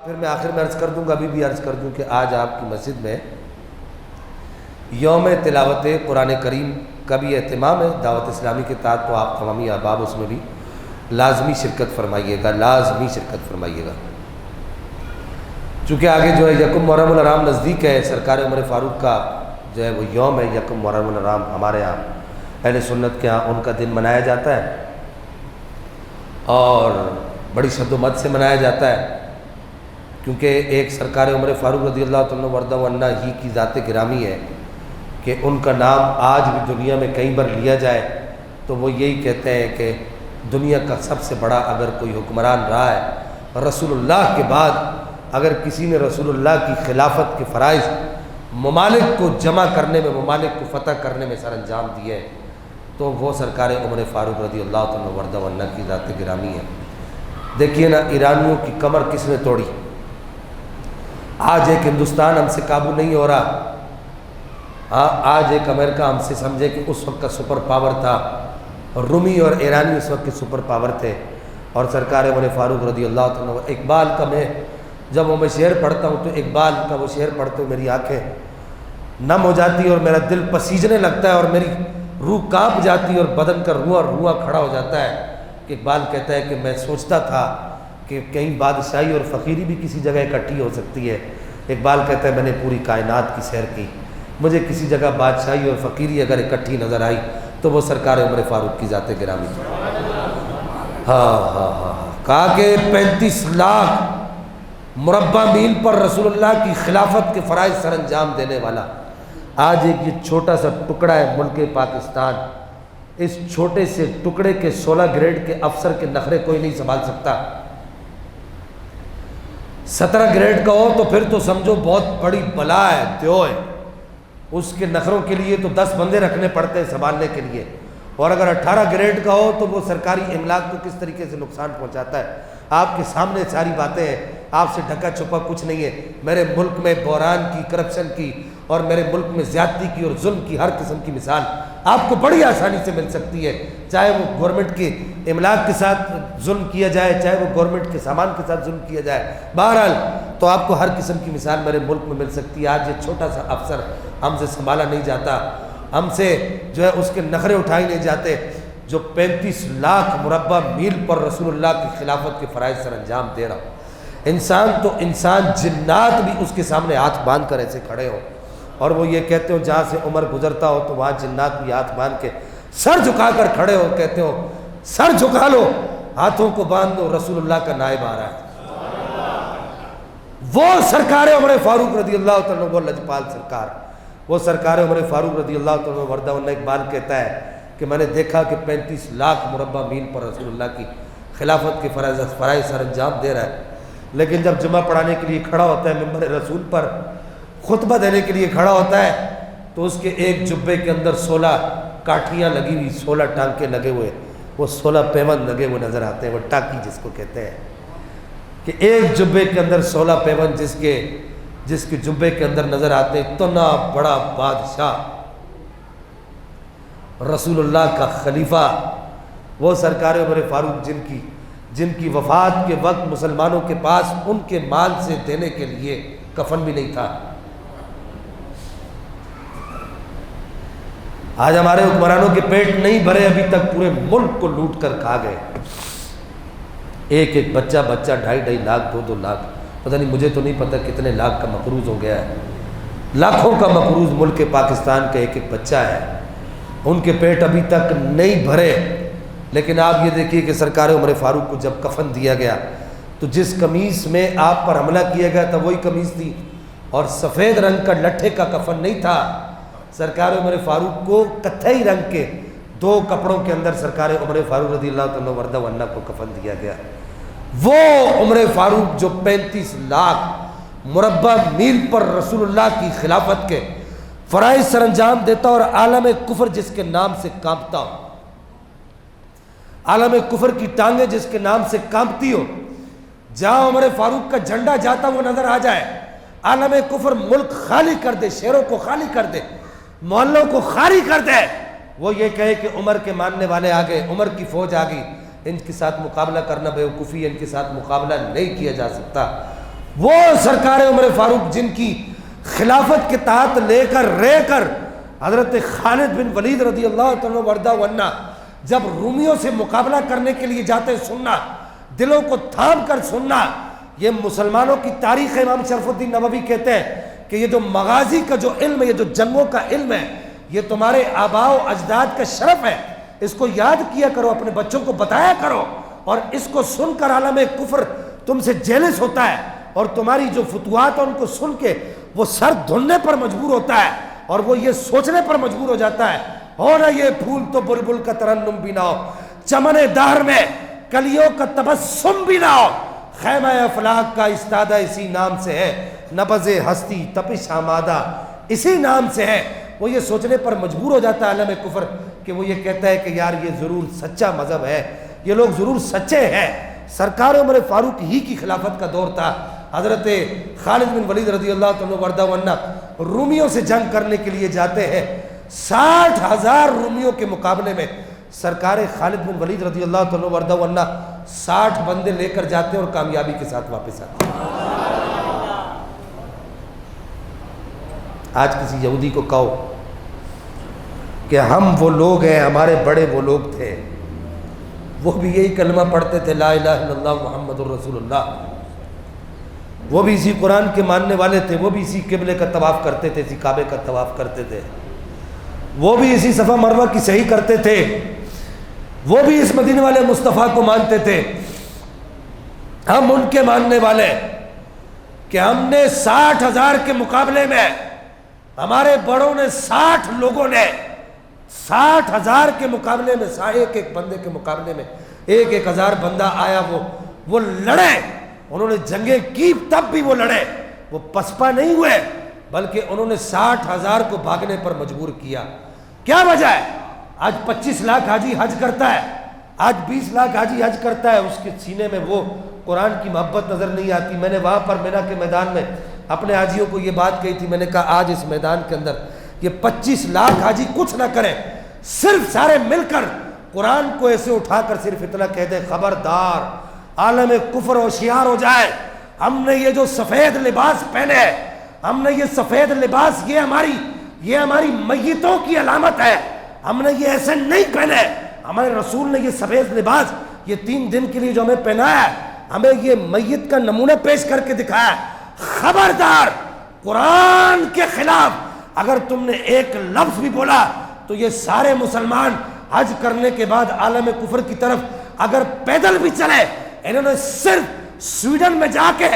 پھر میں آخر میں عرض کر دوں گا، ابھی بھی عرض کر دوں کہ آج آپ کی مسجد میں یوم تلاوت قرآن کریم کا بھی اہتمام ہے دعوت اسلامی کے تحت، تو آپ تمامی احباب اس میں بھی لازمی شرکت فرمائیے گا، لازمی شرکت فرمائیے گا، چونکہ آگے جو ہے یکم محرم الحرام نزدیک ہے، سرکار عمر فاروق کا جو ہے وہ یوم ہے یکم محرم الحرام، ہمارے یہاں اہل سنت کے یہاں ان کا دن منایا جاتا ہے اور بڑی شد و مت سے منایا جاتا ہے، کیونکہ ایک سرکار عمر فاروق رضی اللہ تعالیٰ وردہ عنہ ہی کی ذات گرامی ہے کہ ان کا نام آج بھی دنیا میں کئی بار لیا جائے تو وہ یہی کہتے ہیں کہ دنیا کا سب سے بڑا اگر کوئی حکمران رہا ہے رسول اللہ کے بعد، اگر کسی نے رسول اللہ کی خلافت کے فرائض ممالک کو جمع کرنے میں، ممالک کو فتح کرنے میں سر انجام دیے تو وہ سرکار عمر فاروق رضی اللہ تعالیٰ وردہ عنہ کی ذات گرامی ہے۔ دیکھیے نا، ایرانیوں کی کمر کس نے توڑی؟ آج ایک ہندوستان ہم سے قابو نہیں ہو رہا، ہاں آج ایک امریکہ ہم سے سمجھے کہ اس وقت کا سپر پاور تھا، رومی اور ایرانی اس وقت کے سپر پاور تھے، اور سرکار عمر فاروق رضی اللہ تعالیٰ اقبال کا میں جب وہ میں شعر پڑھتا ہوں تو اقبال کا وہ شعر پڑھتے ہوئے میری آنکھیں نم ہو جاتی اور میرا دل پسیجنے لگتا ہے اور میری روح کانپ جاتی اور بدن کا رواں کھڑا ہو جاتا ہے کہ اقبال کہتا ہے کہ میں سوچتا تھا کہ کہیں بادشاہی اور فقیری بھی کسی جگہ اکٹھی ہو سکتی ہے۔ اقبال کہتا ہے میں نے پوری کائنات کی سیر کی، مجھے کسی جگہ بادشاہی اور فقیری اگر اکٹھی نظر آئی تو وہ سرکار عمر فاروق کی ذات گرامی تھی۔ ہاں کہا کہ 35 لاکھ مربع میل پر رسول اللہ کی خلافت کے فرائض سر انجام دینے والا آج ایک یہ چھوٹا سا ٹکڑا ہے ملک پاکستان، اس چھوٹے سے ٹکڑے کے 16 گریڈ کے افسر کے نخرے کوئی نہیں سنبھال سکتا۔ 17 گریڈ کا ہو تو پھر تو سمجھو بہت بڑی بلا ہے، دیو ہے، اس کے نخروں کے لیے تو 10 بندے رکھنے پڑتے ہیں سنبھالنے کے لیے، اور اگر 18 گریڈ کا ہو تو وہ سرکاری املاک کو کس طریقے سے نقصان پہنچاتا ہے۔ آپ کے سامنے ساری باتیں ہیں، آپ سے ڈھکا چھپا کچھ نہیں ہے۔ میرے ملک میں بحران کی، کرپشن کی، اور میرے ملک میں زیادتی کی اور ظلم کی ہر قسم کی مثال آپ کو بڑی آسانی سے مل سکتی ہے، چاہے وہ گورنمنٹ کے املاک کے ساتھ ظلم کیا جائے، چاہے وہ گورنمنٹ کے سامان کے ساتھ ظلم کیا جائے، بہرحال تو آپ کو ہر قسم کی مثال میرے ملک میں مل سکتی ہے۔ آج یہ چھوٹا سا افسر ہم سے سنبھالا نہیں جاتا، ہم سے جو ہے اس کے نخرے اٹھائے نہیں جاتے، جو 35 لاکھ مربع میل پر رسول اللہ کی خلافت کے فرائض سر انجام دے رہا ہوں۔ انسان تو انسان، جنات بھی اس کے سامنے ہاتھ باندھ کر ایسے کھڑے ہو، اور وہ یہ کہتے ہو جہاں سے عمر گزرتا ہو تو وہاں جنات بھی ہاتھ باندھ کے سر جھکا کر کھڑے ہو، کہتے ہو سر جھکا لو، ہاتھوں کو باندھ دو، رسول اللہ کا نائب آ رہا ہے۔ وہ سرکار عمر فاروق رضی اللہ تعالیٰ وہ لجپال سرکار، وہ سرکار عمر فاروق رضی اللہ تعالیٰ وردہ عنہ اقبال کہتا ہے کہ میں نے دیکھا کہ 35 لاکھ مربع میل پر رسول اللہ کی خلافت کے فرائض سر انجام دے رہا ہے، لیکن جب جمعہ پڑھانے کے لیے کھڑا ہوتا ہے منبر رسول پر، خطبہ دینے کے لیے کھڑا ہوتا ہے، تو اس کے ایک جبے کے اندر 16 کاٹھیاں لگی ہوئی، 16 ٹانکے لگے ہوئے، وہ 16 پیوند لگے ہوئے نظر آتے ہیں، وہ ٹاکی جس کو کہتے ہیں، کہ ایک جبے کے اندر 16 پیوند جس کے جبے کے اندر نظر آتے ہیں۔ اتنا بڑا بادشاہ، رسول اللہ کا خلیفہ، وہ سرکار عمر فاروق جن کی وفات کے وقت مسلمانوں کے پاس ان کے مال سے دینے کے لیے کفن بھی نہیں تھا۔ آج ہمارے حکمرانوں کے پیٹ نہیں بھرے، ابھی تک پورے ملک کو لوٹ کر کھا گئے، ایک بچہ 2.5 لاکھ 2 لاکھ، پتہ نہیں، مجھے تو نہیں پتہ کتنے لاکھ کا مقروض ہو گیا ہے، لاکھوں کا مقروض ملک پاکستان کا ایک بچہ ہے، ان کے پیٹ ابھی تک نہیں بھرے۔ لیکن آپ یہ دیکھیے کہ سرکار عمر فاروق کو جب کفن دیا گیا تو جس قمیص میں آپ پر حملہ کیا گیا تھا وہی قمیص تھی، اور سفید رنگ کا لٹھے کا کفن نہیں تھا، سرکار عمر فاروق کو کتھئی رنگ کے 2 کپڑوں کے اندر سرکار عمر فاروق رضی اللہ تعالیٰ وردہ عنہ کو کفن دیا گیا۔ وہ عمر فاروق جو 35 لاکھ مربع میل پر رسول اللہ کی خلافت کے فرائض سر انجام دیتا اور عالم کفر جس کے نام سے کانپتا ہو، عالم کفر کی ٹانگیں جس کے نام سے کانپتی ہو، جہاں عمر فاروق کا جھنڈا جاتا وہ نظر آ جائے، عالم کفر ملک خالی کر دے، شہروں کو خالی کر دے، محلوں کو خالی کر دے، وہ یہ کہے کہ عمر کے ماننے والے آ گئے، عمر کی فوج آ گئی، ان کے ساتھ مقابلہ کرنا بیوقوفی ہے، ان کے ساتھ مقابلہ نہیں کیا جا سکتا۔ وہ سرکار عمر فاروق جن کی خلافت کے تحت لے کر رہ کر حضرت خالد بن ولید رضی اللہ عنہ وردہ ونہ جب رومیوں سے مقابلہ کرنے کے لیے جاتے سننا، دلوں کو تھام کر سننا، یہ مسلمانوں کی تاریخ امام شرف الدین نووی کہتے ہیں کہ یہ جو مغازی کا جو علم ہے، یہ جو جنگوں کا علم ہے، یہ تمہارے آباء و اجداد کا شرف ہے، اس کو یاد کیا کرو، اپنے بچوں کو بتایا کرو، اور اس کو سن کر عالم کفر تم سے جیلس ہوتا ہے، اور تمہاری جو فتوحات ہیں ان کو سن کے وہ سر دھلنے پر مجبور ہوتا ہے، اور وہ یہ سوچنے پر مجبور ہو جاتا ہے، ہو نہ یہ پھول تو بلبل کا ترنم بھی نہ ہو، چمن دہر میں کلیوں کا تبسم بھی نہ ہو، خیمہ افلاک کا استادہ اسی نام سے ہے، نبض ہستی تپش آمادہ اسی نام سے ہے۔ وہ یہ سوچنے پر مجبور ہو جاتا ہے عالم کفر کہ وہ یہ کہتا ہے کہ یار یہ ضرور سچا مذہب ہے، یہ لوگ ضرور سچے ہیں۔ سرکار عمر فاروق ہی کی خلافت کا دور تھا، حضرت خالد بن ولید رضی اللہ عنہ وردہ ونہ رومیوں سے جنگ کرنے کے لیے جاتے ہیں، 60,000 رومیوں کے مقابلے میں سرکار خالد بن ولید رضی اللہ عنہ وردہ ونہ 60 بندے لے کر جاتے ہیں اور کامیابی کے ساتھ واپس آتے ہیں۔ آج کسی یہودی کو کہو کہ ہم وہ لوگ ہیں، ہمارے بڑے وہ لوگ تھے، وہ بھی یہی کلمہ پڑھتے تھے لا الہ الا اللہ محمد الرسول اللہ، وہ بھی اسی قرآن کے ماننے والے تھے، وہ بھی اسی قبلے کا طواف کرتے تھے، اسی کعبے کا طواف کرتے تھے، وہ بھی اسی صفا مروہ کی صحیح کرتے تھے، وہ بھی اس مدینے والے مصطفیٰ کو مانتے تھے، ہم ان کے ماننے والے کہ ہم نے 60,000 کے مقابلے میں ہمارے بڑوں نے 60 لوگوں نے 60,000 کے مقابلے میں ایک بندے کے مقابلے میں 1,000 بندہ آیا، وہ لڑے، انہوں نے جنگیں کی، تب بھی وہ لڑے، وہ پسپا نہیں ہوئے، بلکہ انہوں نے 60,000 کو بھاگنے پر مجبور کیا۔ کیا وجہ ہے؟ آج 25 لاکھ حاجی حج کرتا ہے، آج 20 لاکھ حاجی حج کرتا ہے، اس کے سینے میں وہ قرآن کی محبت نظر نہیں آتی۔ میں نے وہاں پر مینا کے میدان میں اپنے حاجیوں کو یہ بات کہی تھی، میں نے کہا آج اس میدان کے اندر یہ 25 لاکھ حاجی کچھ نہ کریں، صرف سارے مل کر قرآن کو ایسے اٹھا کر صرف اتنا کہہ دیں خبردار عالم کفر ہوشیار ہو جائے، ہم نے یہ جو سفید لباس پہنے ہے، ہم نے یہ سفید لباس یہ ہماری میتوں کی علامت ہے، ہم نے یہ ایسے نہیں پہنے، ہمارے رسول نے یہ سفید لباس یہ 3 دن کے لیے جو ہمیں پہنایا ہے، ہمیں یہ میت کا نمونہ پیش کر کے دکھایا، خبردار قرآن کے خلاف اگر تم نے ایک لفظ بھی بولا تو یہ سارے مسلمان حج کرنے کے بعد عالم کفر کی طرف اگر پیدل بھی چلے، انہوں نے صرف سویڈن میں جا کے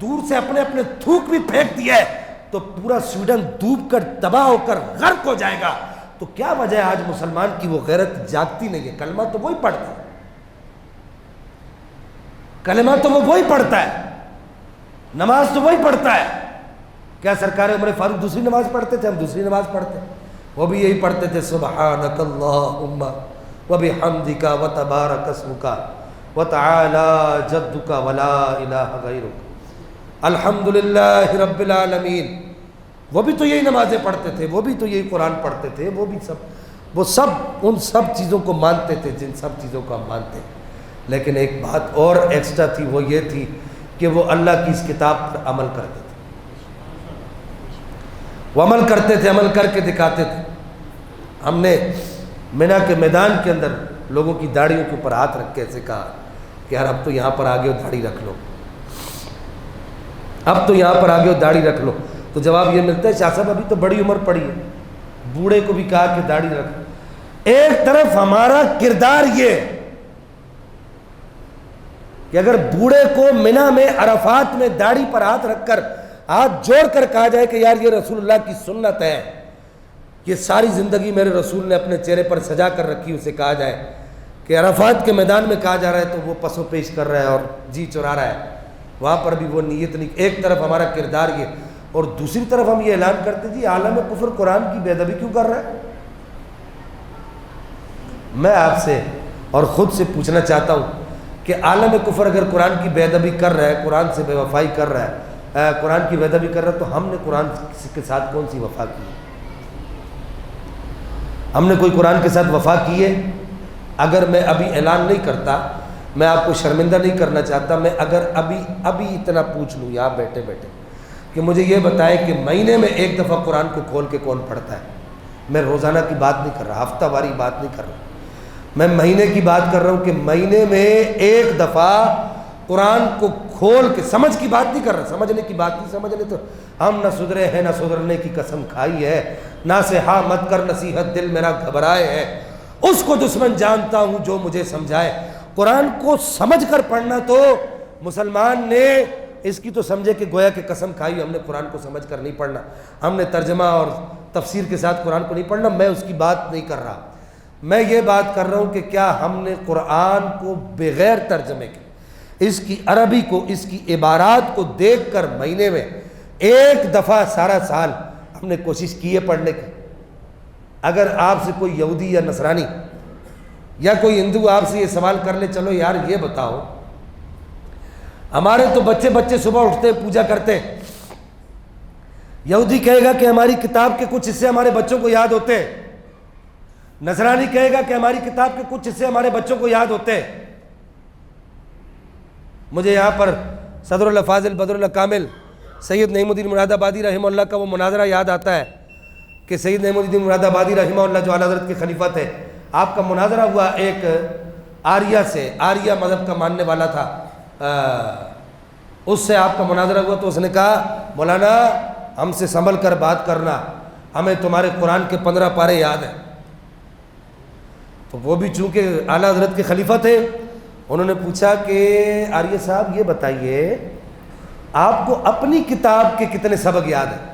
دور سے اپنے تھوک بھی پھینک دیے تو پورا سویڈن ڈوب کر تباہ ہو کر غرق ہو جائے گا۔ تو کیا وجہ ہے آج مسلمان کی وہ غیرت جاگتی نہیں ہے؟ کلمہ تو وہی پڑھتا ہے، کلمہ تو وہ وہی پڑھتا ہے، نماز تو وہی پڑھتا ہے۔ کیا سرکار عمر فاروق دوسری نماز پڑھتے تھے؟ ہم دوسری نماز پڑھتے ہیں، وہ بھی یہی پڑھتے تھے سبحانک اللہم وبحمدک وتبارک اسمک وتعالی جدک ولا الہ غیرک الحمدللہ رب العالمین۔ وہ بھی تو یہی نمازیں پڑھتے تھے، وہ بھی تو یہی قرآن پڑھتے تھے، وہ سب ان سب چیزوں کو مانتے تھے جن سب چیزوں کو ہم مانتے ہیں۔ لیکن ایک بات اور ایکسٹرا تھی، وہ یہ تھی کہ وہ اللہ کی اس کتاب پر عمل کرتے تھے، وہ عمل کرتے تھے، عمل کر کے دکھاتے تھے۔ ہم نے مینا کے میدان کے اندر لوگوں کی داڑھیوں کے اوپر ہاتھ رکھ کے ایسے کہا کہ یار اب تو یہاں پر آگے ہو داڑھی رکھ لو، اب تو یہاں پر آگے ہو داڑھی رکھ لو، تو جواب یہ ملتا ہے شاہ صاحب ابھی تو بڑی عمر پڑی ہے، بوڑھے کو بھی کہا کہ داڑھی رکھ۔ ایک طرف ہمارا کردار یہ کہ اگر بوڑھے کو مینا میں عرفات میں داڑھی پر ہاتھ رکھ کر ہاتھ جوڑ کر کہا جائے کہ یار یہ رسول اللہ کی سنت ہے، یہ ساری زندگی میرے رسول نے اپنے چہرے پر سجا کر رکھی، اسے کہا جائے کہ عرفات کے میدان میں کہا جا رہا ہے تو وہ پسو پیش کر رہا ہے اور جی چرا رہا ہے، وہاں پر بھی وہ نیت نہیں۔ ایک طرف ہمارا کردار یہ، اور دوسری طرف ہم یہ اعلان کرتے جی عالم کفر قرآن کی بے ادبی کیوں کر رہا ہے۔ میں آپ سے اور خود سے پوچھنا چاہتا ہوں کہ عالم کفر اگر قرآن کی بے ادبی کر رہا ہے، قرآن سے بے وفائی کر رہا ہے، قرآن کی بے ادبی کر رہا ہے، تو ہم نے قرآن کے ساتھ کون سی وفا کی ہے؟ ہم نے کوئی قرآن کے ساتھ وفا کی ہے؟ اگر میں ابھی اعلان نہیں کرتا میں آپ کو شرمندہ نہیں کرنا چاہتا، میں اگر ابھی اتنا پوچھ لوں یہاں بیٹھے بیٹھے کہ مجھے یہ بتائے کہ مہینے میں ایک دفعہ قرآن کو کھول کے کون پڑھتا ہے؟ میں روزانہ کی بات نہیں کر رہا، ہفتہ واری بات نہیں کر رہا، میں مہینے کی بات کر رہا ہوں کہ مہینے میں ایک دفعہ قرآن کو کھول کے، سمجھ کی بات نہیں کر رہا، سمجھنے کی بات نہیں، سمجھنے تو ہم نہ سدھرے ہیں نہ سدھرنے کی قسم کھائی ہے، نہ سے ہاں مت کر نصیحت دل میرا گھبرائے ہے، اس کو دشمن جانتا ہوں جو مجھے سمجھائے۔ قرآن کو سمجھ کر پڑھنا تو مسلمان نے اس کی تو سمجھے کہ گویا کہ قسم کھائی، ہم نے قرآن کو سمجھ کر نہیں پڑھنا، ہم نے ترجمہ اور تفسیر کے ساتھ قرآن کو نہیں پڑھنا، میں اس کی بات نہیں کر رہا، میں یہ بات کر رہا ہوں کہ کیا ہم نے قرآن کو بغیر ترجمے کے، اس کی عربی کو، اس کی عبارات کو دیکھ کر مہینے میں ایک دفعہ سارا سال ہم نے کوشش کی ہے پڑھنے کی؟ اگر آپ سے کوئی یہودی یا نصرانی یا کوئی ہندو آپ سے یہ سوال کر لے، چلو یار یہ بتاؤ، ہمارے تو بچے صبح اٹھتے پوجا کرتے، یہودی کہے گا کہ ہماری کتاب کے کچھ حصے ہمارے بچوں کو یاد ہوتے ہیں، نصرانی کہے گا کہ ہماری کتاب کے کچھ حصے ہمارے بچوں کو یاد ہوتے ہیں۔ مجھے یہاں پر صدر اللہ فاضل بدر اللہ کامل سید نعیم الدین مراد آبادی رحمہ اللہ کا وہ مناظرہ یاد آتا ہے کہ سید نعیم الدین مراد آبادی رحمہ اللہ جو اعلیٰ حضرت کے خلیفہ تھے، آپ کا مناظرہ ہوا ایک آریہ سے، آریہ مذہب کا ماننے والا تھا، اس سے آپ کا مناظرہ ہوا تو اس نے کہا مولانا ہم سے سنبھل کر بات کرنا، ہمیں تمہارے قرآن کے 15 پارے یاد ہیں۔ تو وہ بھی چونکہ اعلیٰ حضرت کے خلیفہ تھے، انہوں نے پوچھا کہ آریہ صاحب یہ بتائیے آپ کو اپنی کتاب کے کتنے سبق یاد ہیں؟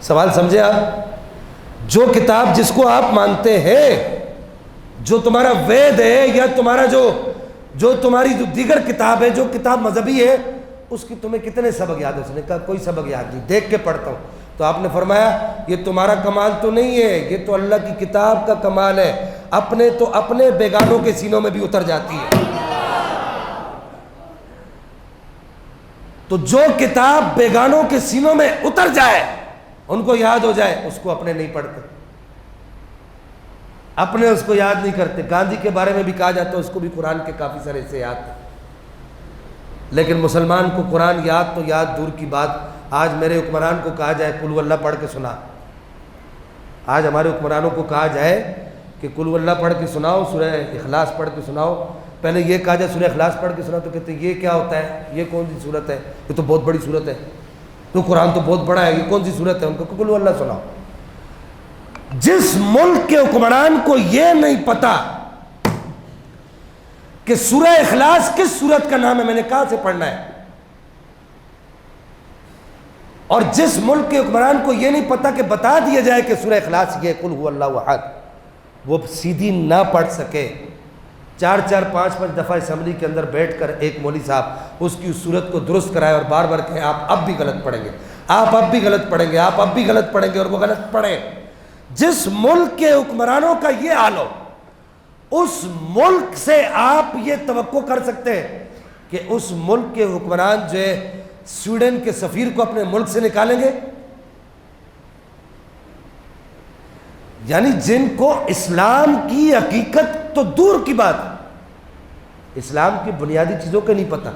سوال سمجھے آپ؟ جو کتاب جس کو آپ مانتے ہیں، جو تمہارا وید ہے یا تمہارا جو تمہاری جو دیگر کتاب ہے، جو کتاب مذہبی ہے، اس کی تمہیں کتنے سبق یاد ہے؟ اس نے کہا کوئی سبق یاد نہیں، دیکھ کے پڑھتا ہوں۔ تو آپ نے فرمایا یہ تمہارا کمال تو نہیں ہے، یہ تو اللہ کی کتاب کا کمال ہے، اپنے تو اپنے بیگانوں کے سینوں میں بھی اتر جاتی ہے۔ تو جو کتاب بیگانوں کے سینوں میں اتر جائے، ان کو یاد ہو جائے، اس کو اپنے نہیں پڑھتے، اپنے اس کو یاد نہیں کرتے۔ گاندھی کے بارے میں بھی کہا جاتا ہے اس کو بھی قرآن کے کافی سارے حصے یاد تھے، لیکن مسلمان کو قرآن یاد تو یاد دور کی بات، آج میرے حکمران کو کہا جائے قل اللہ پڑھ کے سنا، آج ہمارے حکمرانوں کو کہا جائے کہ قل اللہ پڑھ کے سناؤ، سورہ اخلاص پڑھ کے سناؤ، پہلے یہ کہا جائے سورہ اخلاص پڑھ کے سناؤ تو کہتے ہیں یہ کیا ہوتا ہے، یہ کون سی صورت ہے، یہ تو بہت بڑی صورت ہے، تو قرآن تو بہت بڑا ہے، یہ کون سی صورت ہے؟ ان کو قل اللہ سناؤ۔ جس ملک کے حکمران کو یہ نہیں پتا کہ سورہ اخلاص کس سورت کا نام ہے، میں نے کہاں سے پڑھنا ہے، اور جس ملک کے حکمران کو یہ نہیں پتا کہ بتا دیا جائے کہ سورہ اخلاص یہ قل هو اللہ احد، وہ سیدھی نہ پڑھ سکے، 4-5 دفعہ اسمبلی کے اندر بیٹھ کر ایک مولوی صاحب اس کی اس صورت کو درست کرائے اور بار بار کہے آپ اب بھی غلط پڑھیں گے، آپ اب بھی غلط پڑھیں گے، آپ اب بھی غلط پڑھیں گے، اور وہ غلط پڑھیں۔ جس ملک کے حکمرانوں کا یہ حال ہو، اس ملک سے آپ یہ توقع کر سکتے ہیں کہ اس ملک کے حکمران جو ہے سویڈن کے سفیر کو اپنے ملک سے نکالیں گے؟ یعنی جن کو اسلام کی حقیقت تو دور کی بات، اسلام کی بنیادی چیزوں کا نہیں پتہ،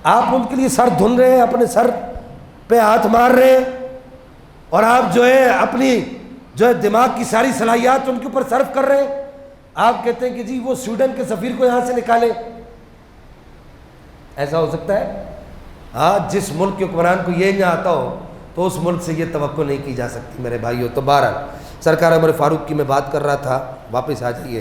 آپ ان کے لیے سر دھن رہے ہیں، اپنے سر پہ ہاتھ مار رہے ہیں، اور آپ جو ہے اپنی جو ہے دماغ کی ساری صلاحیات ان کے اوپر صرف کر رہے ہیں۔ آپ کہتے ہیں کہ جی وہ سویڈن کے سفیر کو یہاں سے نکالے، ایسا ہو سکتا ہے؟ ہاں، جس ملک کے حکمران کو یہ نہ آتا ہو تو اس ملک سے یہ توقع نہیں کی جا سکتی میرے بھائیوں۔ تو بہرحال سرکار عمر فاروق کی میں بات کر رہا تھا، واپس آ جائیے۔